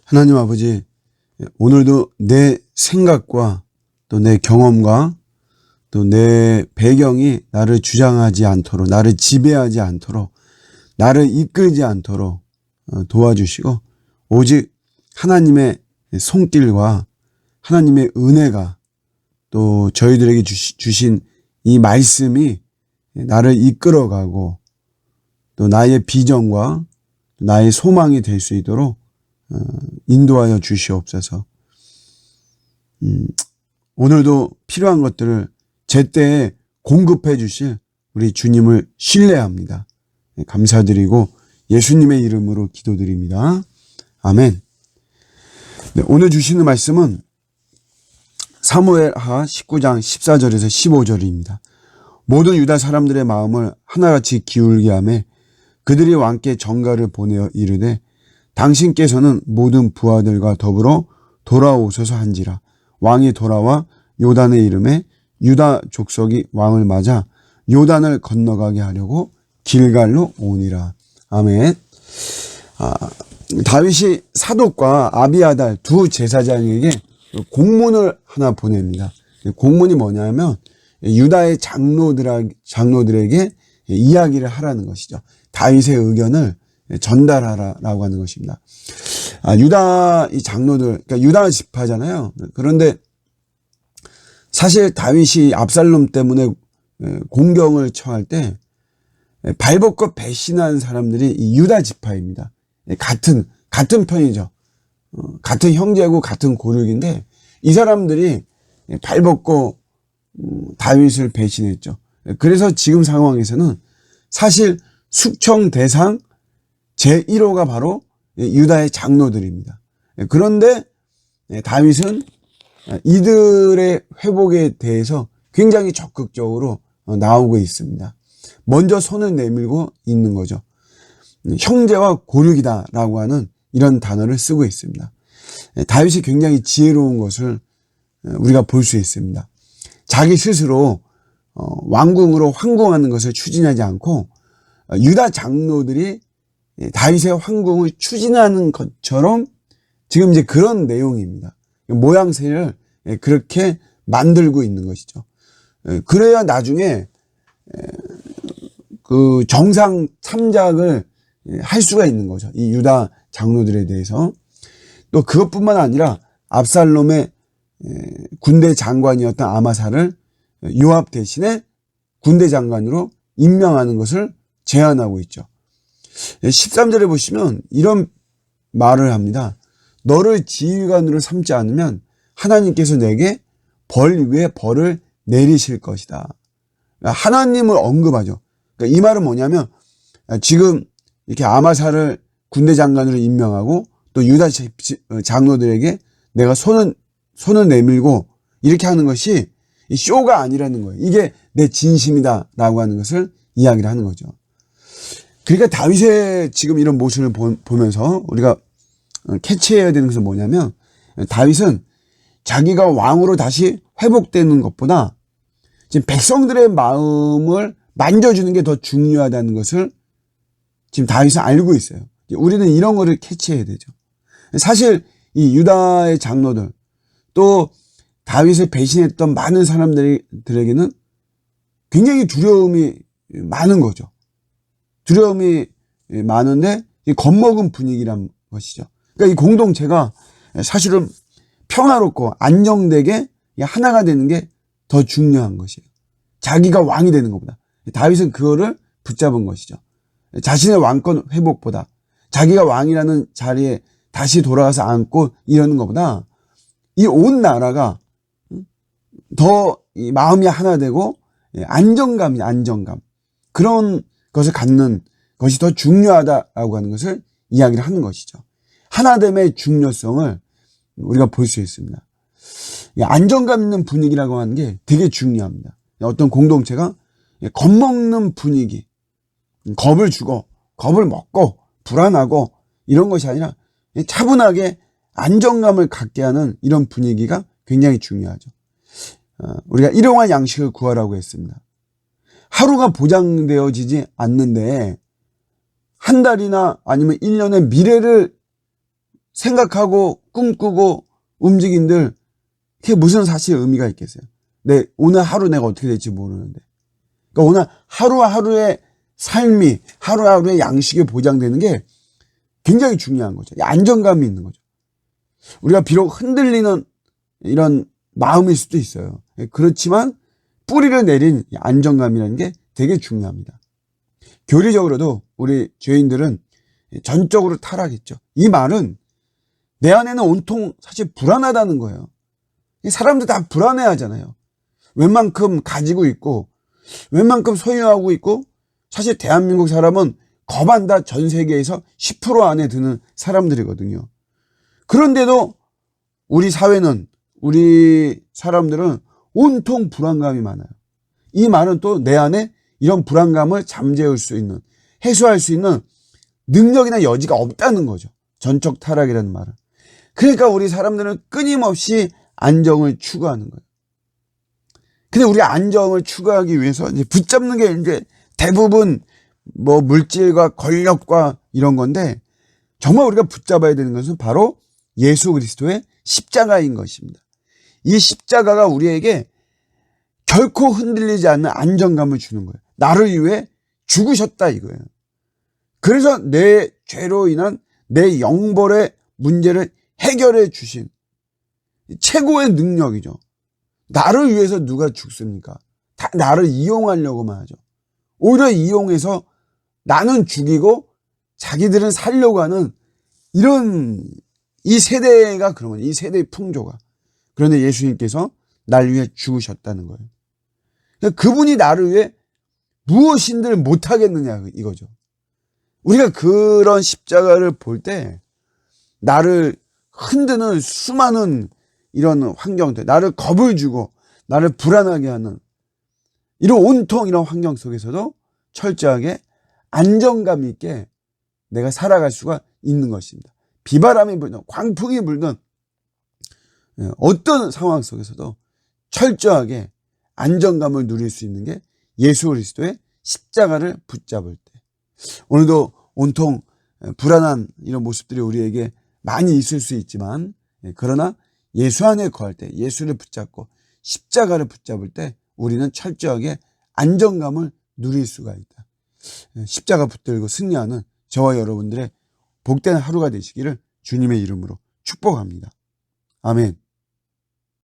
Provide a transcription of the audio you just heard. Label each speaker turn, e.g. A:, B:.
A: 하나님 아버지, 오늘도 내 생각과 또 내 경험과 또 내 배경이 나를 주장하지 않도록, 나를 지배하지 않도록, 나를 이끌지 않도록 도와주시고, 오직 하나님의 손길과 하나님의 은혜가 또 저희들에게 주신 이 말씀이 나를 이끌어가고 또 나의 비전과 나의 소망이 될 수 있도록 인도하여 주시옵소서. 오늘도 필요한 것들을 제때에 공급해 주실 우리 주님을 신뢰합니다. 감사드리고 예수님의 이름으로 기도드립니다. 아멘. 네, 오늘 주시는 말씀은 사무엘하 19장 14절에서 15절입니다. 모든 유다 사람들의 마음을 하나같이 기울게 하며 그들이 왕께 전가를 보내어 이르되 당신께서는 모든 부하들과 더불어 돌아오소서 한지라. 왕이 돌아와 요단의 이름에 유다 족속이 왕을 맞아 요단을 건너가게 하려고 길갈로 오니라. 아멘. 다윗이 사독과 아비아달 두 제사장에게 공문을 하나 보냅니다. 공문이 뭐냐면 유다의 장로들에게 이야기를 하라는 것이죠. 다윗의 의견을 전달하라고 하는 것입니다. 유다 이 장로들, 그러니까 유다 지파잖아요. 그런데 사실 다윗이 압살롬 때문에 공경을 처할 때 발벗고 배신한 사람들이 이 유다 지파입니다. 같은 편이죠. 같은 형제고 같은 고륙인데 이 사람들이 발벗고 다윗을 배신했죠. 그래서 지금 상황에서는 사실 숙청 대상 제1호가 바로 유다의 장로들입니다. 그런데 다윗은 이들의 회복에 대해서 굉장히 적극적으로 나오고 있습니다. 먼저 손을 내밀고 있는 거죠. 형제와 고륙이다라고 하는 이런 단어를 쓰고 있습니다. 다윗이 굉장히 지혜로운 것을 우리가 볼 수 있습니다. 자기 스스로 왕궁으로 황궁하는 것을 추진하지 않고 유다 장로들이 다윗의 황궁을 추진하는 것처럼 지금 이제 그런 내용입니다. 모양새를 그렇게 만들고 있는 것이죠. 그래야 나중에 그 정상 참작을 할 수가 있는 거죠. 이 유다 장로들에 대해서. 또 그것뿐만 아니라 압살롬의 군대 장관이었던 아마사를 요압 대신에 군대 장관으로 임명하는 것을 제안하고 있죠. 13절에 보시면 이런 말을 합니다. 너를 지휘관으로 삼지 않으면 하나님께서 내게 벌 위에 벌을 내리실 것이다. 하나님을 언급하죠. 그러니까 이 말은 뭐냐면 지금 이렇게 아마사를 군대 장관으로 임명하고 또 유다 장로들에게 내가 손을 내밀고 이렇게 하는 것이 쇼가 아니라는 거예요. 이게 내 진심이다라고 하는 것을 이야기를 하는 거죠. 그러니까 다윗의 지금 이런 모습을 보면서 우리가 캐치해야 되는 것은 뭐냐면 다윗은 자기가 왕으로 다시 회복되는 것보다 지금 백성들의 마음을 만져주는 게 더 중요하다는 것을 지금 다윗은 알고 있어요. 우리는 이런 거를 캐치해야 되죠. 사실 이 유다의 장로들 또 다윗을 배신했던 많은 사람들에게는 굉장히 두려움이 많은 거죠. 두려움이 많은데 겁먹은 분위기란 것이죠. 그러니까 이 공동체가 사실은 평화롭고 안정되게 하나가 되는 게 더 중요한 것이에요. 자기가 왕이 되는 것보다. 다윗은 그거를 붙잡은 것이죠. 자신의 왕권 회복보다 자기가 왕이라는 자리에 다시 돌아가서 앉고 이러는 것보다 이 온 나라가 더 이 마음이 하나 되고 안정감 그런 것을 갖는 것이 더 중요하다라고 하는 것을 이야기를 하는 것이죠. 하나됨의 중요성을 우리가 볼 수 있습니다. 안정감 있는 분위기라고 하는 게 되게 중요합니다. 어떤 공동체가 겁먹는 분위기, 겁을 주고 겁을 먹고 불안하고 이런 것이 아니라 차분하게 안정감을 갖게 하는 이런 분위기가 굉장히 중요하죠. 우리가 일용할 양식을 구하라고 했습니다. 하루가 보장되어지지 않는데 한 달이나 아니면 1년의 미래를 생각하고 꿈꾸고 움직인들 그게 무슨 사실 의미가 있겠어요? 오늘 하루 내가 어떻게 될지 모르는데. 그러니까 오늘 하루하루의 삶이, 하루하루의 양식이 보장되는 게 굉장히 중요한 거죠. 안정감이 있는 거죠. 우리가 비록 흔들리는 이런 마음일 수도 있어요. 그렇지만 뿌리를 내린 안정감이라는 게 되게 중요합니다. 교리적으로도 우리 죄인들은 전적으로 타락했죠. 이 말은 내 안에는 온통 사실 불안하다는 거예요. 사람들 다 불안해하잖아요. 웬만큼 가지고 있고 웬만큼 소유하고 있고 사실 대한민국 사람은 거반다 전 세계에서 10% 안에 드는 사람들이거든요. 그런데도 우리 사회는 우리 사람들은 온통 불안감이 많아요. 이 말은 또 내 안에 이런 불안감을 잠재울 수 있는 해소할 수 있는 능력이나 여지가 없다는 거죠. 전적 타락이라는 말은. 그러니까 우리 사람들은 끊임없이 안정을 추구하는 거예요. 근데 우리 안정을 추구하기 위해서 이제 붙잡는 게 이제 대부분 뭐 물질과 권력과 이런 건데 정말 우리가 붙잡아야 되는 것은 바로 예수 그리스도의 십자가인 것입니다. 이 십자가가 우리에게 결코 흔들리지 않는 안정감을 주는 거예요. 나를 위해 죽으셨다 이거예요. 그래서 내 죄로 인한 내 영벌의 문제를 해결해 주신 최고의 능력이죠. 나를 위해서 누가 죽습니까? 다 나를 이용하려고만 하죠. 오히려 이용해서 나는 죽이고 자기들은 살려고 하는 이런 이 세대가 그런 거예요. 이 세대의 풍조가. 그런데 예수님께서 날 위해 죽으셨다는 거예요. 그러니까 그분이 나를 위해 무엇인들 못하겠느냐 이거죠. 우리가 그런 십자가를 볼 때 나를 흔드는 수많은 이런 환경들, 나를 겁을 주고 나를 불안하게 하는 이런 온통 이런 환경 속에서도 철저하게 안정감 있게 내가 살아갈 수가 있는 것입니다. 비바람이 불든 광풍이 불든 어떤 상황 속에서도 철저하게 안정감을 누릴 수 있는 게 예수 그리스도의 십자가를 붙잡을 때. 오늘도 온통 불안한 이런 모습들이 우리에게 많이 있을 수 있지만 그러나 예수 안에 거할 때 예수를 붙잡고 십자가를 붙잡을 때 우리는 철저하게 안정감을 누릴 수가 있다. 십자가 붙들고 승리하는 저와 여러분들의 복된 하루가 되시기를 주님의 이름으로 축복합니다. 아멘.